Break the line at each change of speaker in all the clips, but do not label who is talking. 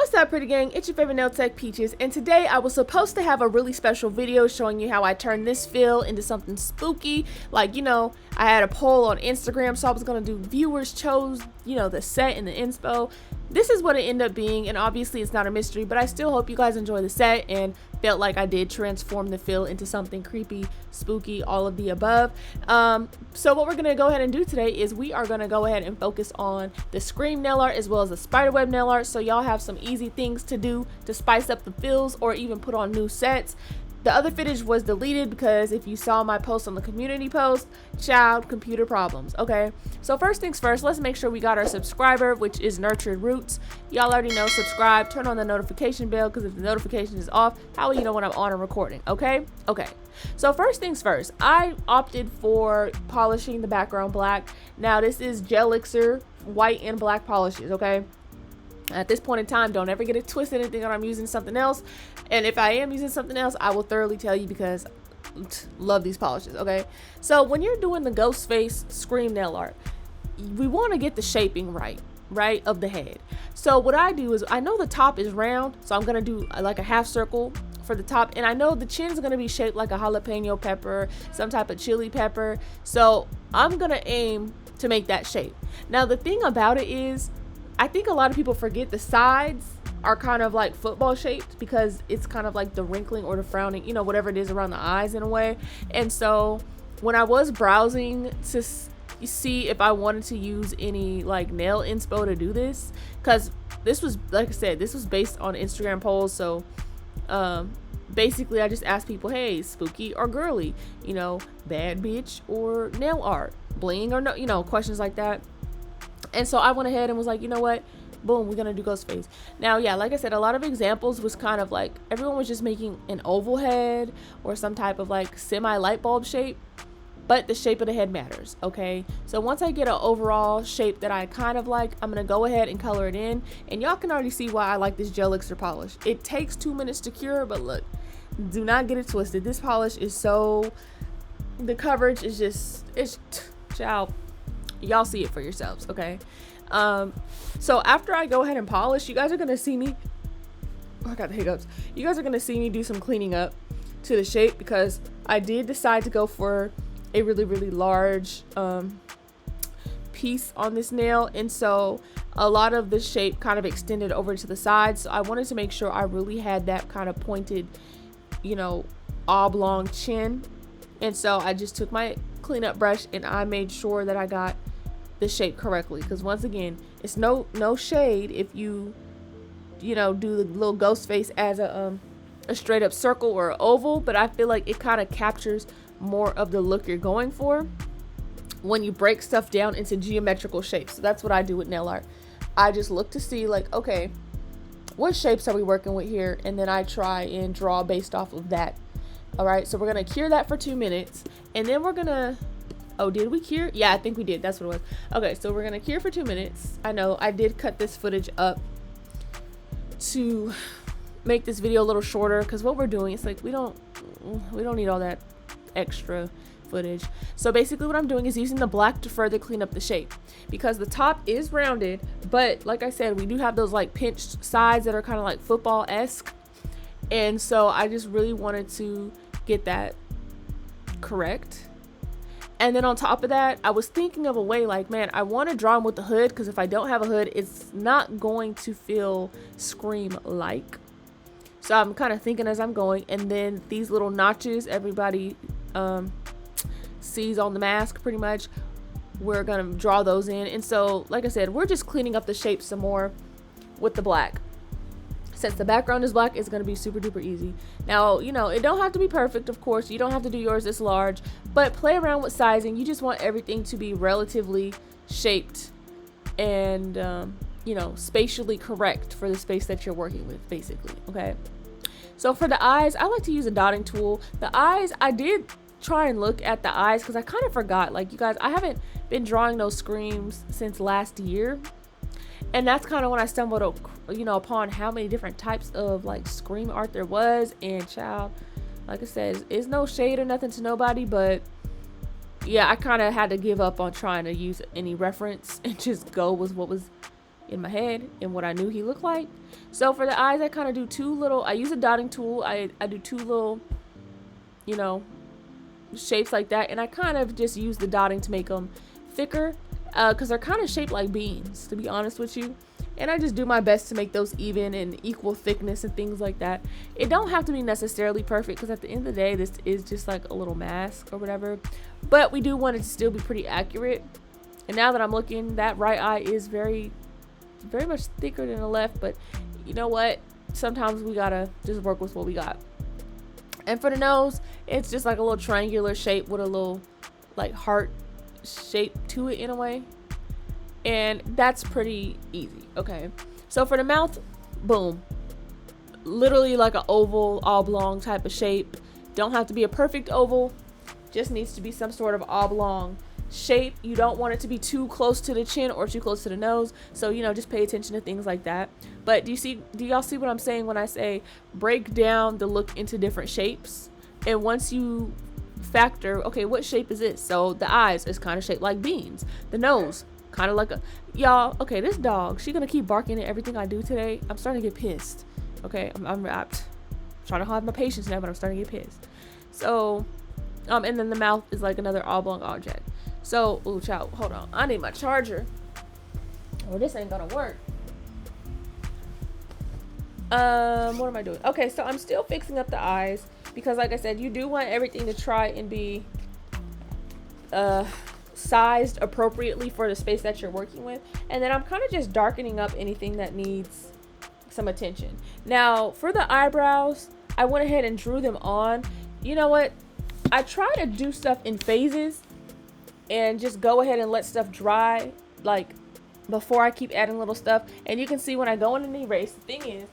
What's up, pretty gang? It's your favorite nail tech, Peaches, and today I was supposed to have a really special video showing you how I turned this fill into something spooky. Like, you know, I had a poll on Instagram, so I was gonna do viewers chose, you know, the set and the inspo. This is what it ended up being, and obviously it's not a mystery, but I still hope you guys enjoy the set and felt like I did transform the fill into something creepy, spooky, all of the above. So what we're gonna go ahead and do today is we are gonna go ahead and focus on the Scream nail art as well as the Spiderweb nail art, so y'all have some easy things to do to spice up the fills or even put on new sets. The other footage was deleted because if you saw my post on the community post, child computer problems. Okay, so first things first, let's make sure we got our subscriber, which is Nurtured Roots. Y'all already know, subscribe, turn on the notification bell, because if the notification is off, how will you know when I'm on and recording? Okay, so first things first, I opted for polishing the background black. Now this is Gel Elixir white and black polishes. Okay, at this point in time, don't ever get it twisted and think that I'm using something else. And if I am using something else, I will thoroughly tell you because love these polishes. Okay, so when you're doing the ghost face Scream nail art, we want to get the shaping right of the head. So what I do is, I know the top is round, so I'm gonna do like a half circle for the top, and I know the chin is gonna be shaped like a jalapeno pepper, some type of chili pepper, so I'm gonna aim to make that shape. Now the thing about it is, I think a lot of people forget the sides are kind of like football shaped because it's kind of like the wrinkling or the frowning, you know, whatever it is around the eyes in a way. And so when I was browsing to see if I wanted to use any like nail inspo to do this, because this was, like I said, this was based on Instagram polls. So basically I just asked people, hey, spooky or girly, you know, bad bitch or nail art, bling or no, you know, questions like that. And so I went ahead and was like, you know what, boom, we're gonna do ghost face. Now, yeah, like I said, a lot of examples was kind of like everyone was just making an oval head or some type of like semi light bulb shape, but the shape of the head matters. Okay, so once I get an overall shape that I kind of like, I'm gonna go ahead and color it in, and y'all can already see why I like this Gel Elixir polish. It takes 2 minutes to cure, but look, do not get it twisted. This polish is so, the coverage is just, it's child, y'all see it for yourselves. Okay, so after I go ahead and polish, you guys are gonna see me, oh, I got the hiccups, you guys are gonna see me do some cleaning up to the shape, because I did decide to go for a really large piece on this nail, and so a lot of the shape kind of extended over to the side, so I wanted to make sure I really had that kind of pointed, you know, oblong chin. And so I just took my cleanup brush and I made sure that I got the shape correctly, because once again, it's no shade if you know, do the little ghost face as a straight up circle or oval, but I feel like it kind of captures more of the look you're going for when you break stuff down into geometrical shapes. So that's what I do with nail art. I just look to see like, okay, what shapes are we working with here, and then I try and draw based off of that. All right, so we're gonna cure that for 2 minutes, and then we're gonna, oh, did we cure? Yeah, I think we did. That's what it was. Okay, so we're gonna cure for 2 minutes. I know I did cut this footage up to make this video a little shorter, because what we're doing is like, we don't need all that extra footage. So basically what I'm doing is using the black to further clean up the shape, because the top is rounded, but like I said, we do have those like pinched sides that are kind of like football-esque, and so I just really wanted to get that correct. And then on top of that, I was thinking of a way, like, man, I want to draw them with the hood, because if I don't have a hood, it's not going to feel Scream like. So I'm kind of thinking as I'm going, and then these little notches everybody sees on the mask, pretty much, we're gonna draw those in. And so like I said, we're just cleaning up the shape some more with the black. Since the background is black, it's gonna be super duper easy. Now, you know, it don't have to be perfect, of course. You don't have to do yours this large, but play around with sizing. You just want everything to be relatively shaped and you know, spatially correct for the space that you're working with, basically. Okay, so for the eyes, I like to use a dotting tool. The eyes, I did try and look at the eyes, because I kind of forgot, like, you guys, I haven't been drawing those Screams since last year, and that's kind of when I stumbled, you know, upon how many different types of like Scream art there was. And child, like I said, it's no shade or nothing to nobody, but yeah, I kind of had to give up on trying to use any reference and just go with what was in my head and what I knew he looked like. So for the eyes, I kind of do I use a dotting tool. I do two little, you know, shapes like that. And I kind of just use the dotting to make them thicker because they're kind of shaped like beans, to be honest with you. And I just do my best to make those even and equal thickness and things like that. It don't have to be necessarily perfect because at the end of the day, this is just like a little mask or whatever. But we do want it to still be pretty accurate. And now that I'm looking, that right eye is very much thicker than the left. But you know what? Sometimes we gotta just work with what we got. And for the nose, it's just like a little triangular shape with a little like heart shape to it in a way. And that's pretty easy. Okay, so for the mouth, boom, literally like an oval oblong type of shape. Don't have to be a perfect oval, just needs to be some sort of oblong shape. You don't want it to be too close to the chin or too close to the nose, so you know, just pay attention to things like that. But do y'all see what I'm saying when I say break down the look into different shapes? And once you factor, okay, what shape is this? So the eyes is kind of shaped like beans, the nose kind of like a, y'all, okay, this dog, she gonna keep barking at everything I do today. I'm starting to get pissed. Okay, I'm trying to have my patience now, but I'm starting to get pissed. So and then the mouth is like another oblong object. So ooh, child, hold on, I need my charger or this ain't gonna work. What am I doing? Okay, so I'm still fixing up the eyes because like I said, you do want everything to try and be sized appropriately for the space that you're working with. And then I'm kind of just darkening up anything that needs some attention. Now for the eyebrows, I went ahead and drew them on. You know what, I try to do stuff in phases and just go ahead and let stuff dry like before I keep adding little stuff. And you can see when I go in and erase, the thing is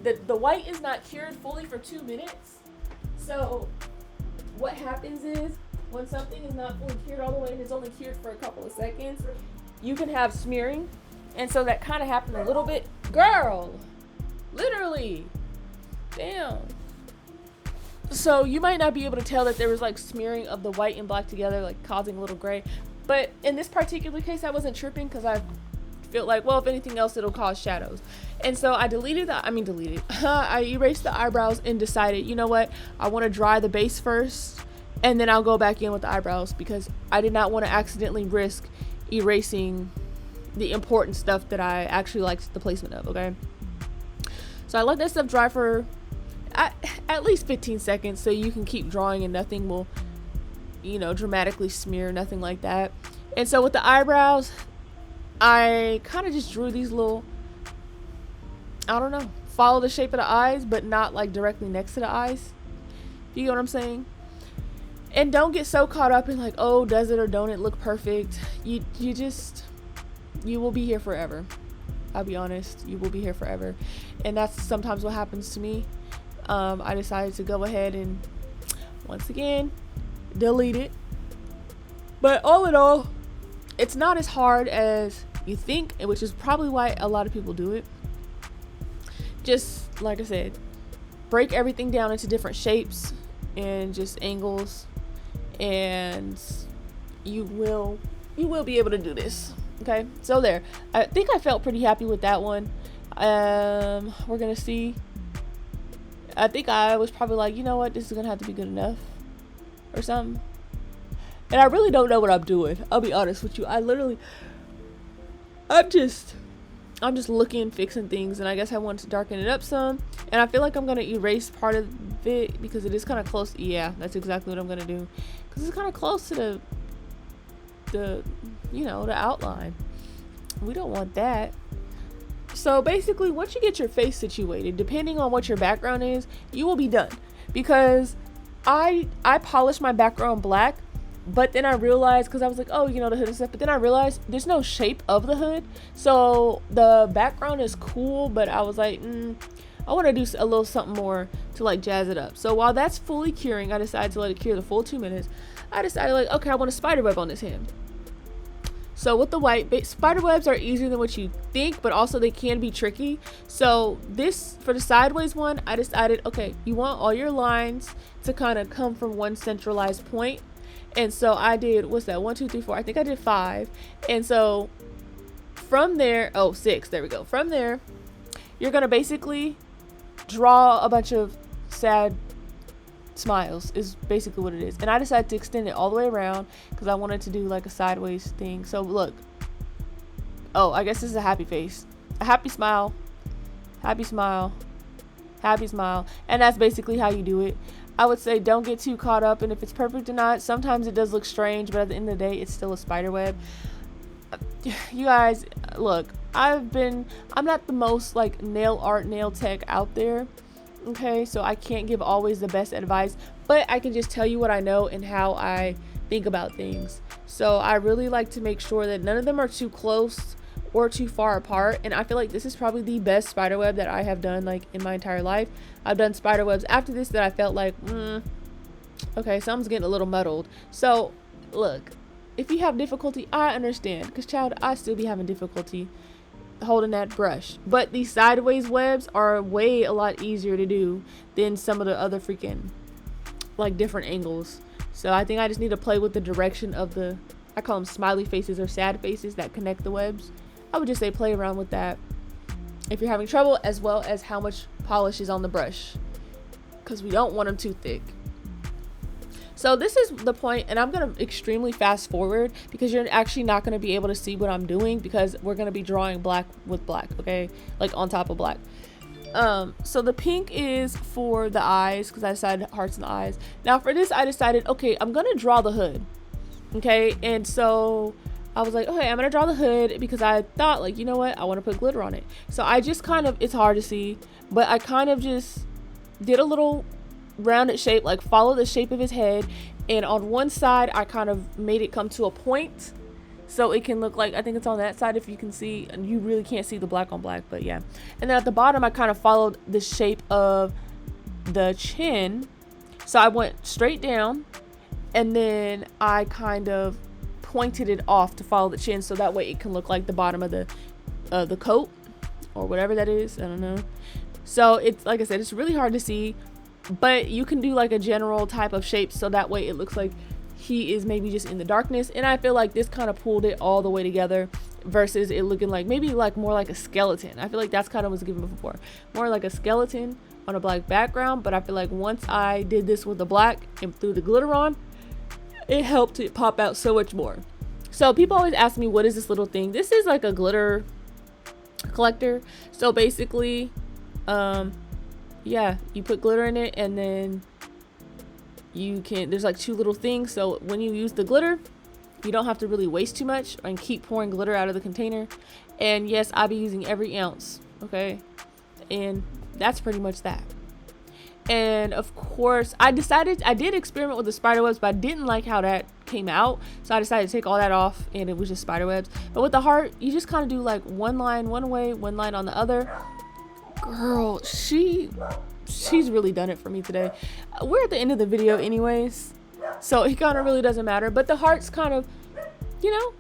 the white is not cured fully for 2 minutes. So what happens is when something is not fully cured all the way and it's only cured for a couple of seconds, you can have smearing. And so that kind of happened a little bit. Girl, literally, damn. So you might not be able to tell that there was like smearing of the white and black together, like causing a little gray. But in this particular case, I wasn't tripping because I felt like, well, if anything else, it'll cause shadows. And so I I erased the eyebrows and decided, you know what, I want to dry the base first and then I'll go back in with the eyebrows because I did not want to accidentally risk erasing the important stuff that I actually liked the placement of. Okay, so I let that stuff dry for at least 15 seconds so you can keep drawing and nothing will, you know, dramatically smear, nothing like that. And so with the eyebrows, I kind of just drew these little, I don't know, follow the shape of the eyes but not like directly next to the eyes. You get what I'm saying? And don't get so caught up in like, oh, does it or don't it look perfect? You will be here forever. I'll be honest, you will be here forever. And that's sometimes what happens to me. I decided to go ahead and once again delete it. But all in all, it's not as hard as you think, which is probably why a lot of people do it. Just like I said, break everything down into different shapes and just angles, and you will be able to do this. Okay, so there, I think I felt pretty happy with that one. We're gonna see. I think I was probably like, you know what, this is gonna have to be good enough or something. And I really don't know what I'm doing, I'll be honest with you. I'm just looking, fixing things, and I guess I want to darken it up some. And I feel like I'm gonna erase part of it because it is kind of close. Yeah, that's exactly what I'm gonna do because it's kind of close to the you know, the outline. We don't want that. So basically, once you get your face situated, depending on what your background is, you will be done. Because I polished my background black, but then I realized, because I was like, oh, you know, the hood and stuff, but then I realized there's no shape of the hood. So the background is cool, but I was like, I want to do a little something more to like jazz it up. So while that's fully curing, I decided to let it cure the full 2 minutes. I decided like, okay, I want a spider web on this hand. So with the white, spider webs are easier than what you think, but also they can be tricky. So this, for the sideways one, I decided, okay, you want all your lines to kind of come from one centralized point. And so I did, what's that, 1, 2, 3, 4, I think I did 5. And so from there, oh, 6, there we go. From there, you're gonna basically draw a bunch of sad smiles is basically what it is. And I decided to extend it all the way around because I wanted to do like a sideways thing. So look, oh, I guess this is a happy face, a happy smile, happy smile, happy smile. And that's basically how you do it. I would say don't get too caught up in if it's perfect or not. Sometimes it does look strange, but at the end of the day, it's still a spider web. You guys, look, I'm not the most like nail tech out there. Okay, so I can't give always the best advice, but I can just tell you what I know and how I think about things. So I really like to make sure that none of them are too close or too far apart, and I feel like this is probably the best spider web that I have done like in my entire life. I've done spider webs after this that I felt like okay, something's getting a little muddled. So look, if you have difficulty, I understand, because child, I still be having difficulty holding that brush. But these sideways webs are way a lot easier to do than some of the other freaking like different angles. So I think I just need to play with the direction of the, I call them smiley faces or sad faces that connect the webs. I would just say play around with that if you're having trouble, as well as how much polish is on the brush, because we don't want them too thick. So this is the point, and I'm going to extremely fast forward because you're actually not going to be able to see what I'm doing because we're going to be drawing black with black, okay? Like on top of black. So the pink is for the eyes because I decided hearts in the eyes. Now for this, I decided, okay, I'm going to draw the hood, okay? And so I was like, okay, I'm going to draw the hood because I thought, like, you know what? I want to put glitter on it. So I just kind of, it's hard to see, but I kind of just did a little rounded shape, like follow the shape of his head, and on one side I kind of made it come to a point so it can look like, I think it's on that side if you can see, and you really can't see the black on black, but yeah. And then at the bottom I kind of followed the shape of the chin, so I went straight down and then I kind of pointed it off to follow the chin so that way it can look like the bottom of the coat or whatever that is, I don't know. So it's, like I said, it's really hard to see, but you can do like a general type of shape so that way it looks like he is maybe just in the darkness. And I feel like this kind of pulled it all the way together versus it looking like maybe like more like a skeleton. I feel like that's kind of what's given before, more like a skeleton on a black background. But I feel like once I did this with the black and threw the glitter on, it helped it pop out so much more. So people always ask me, what is this little thing? This is like a glitter collector. So basically yeah, you put glitter in it, and then you can, there's like 2 little things, so when you use the glitter you don't have to really waste too much and keep pouring glitter out of the container. And yes, I'll be using every ounce, okay? And that's pretty much that. And of course I did experiment with the spider webs, but I didn't like how that came out, so I decided to take all that off and it was just spider webs. But with the heart, you just kind of do like one line one way, one line on the other. Girl, she's really done it for me today. We're at the end of the video anyways, so it kind of really doesn't matter. But the hearts kind of, you know,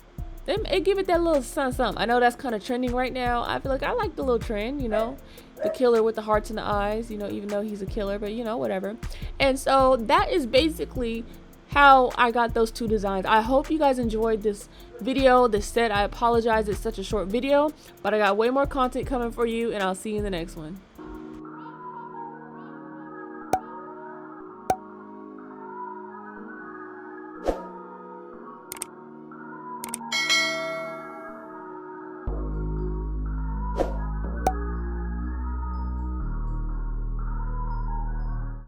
it give it that little something. I know that's kind of trending right now. I feel like I like the little trend, you know, the killer with the hearts in the eyes, you know, even though he's a killer, but you know, whatever. And so that is basically how I got those 2 designs. I hope you guys enjoyed this video, this set. I apologize it's such a short video, but I got way more content coming for you, and I'll see you in the next one.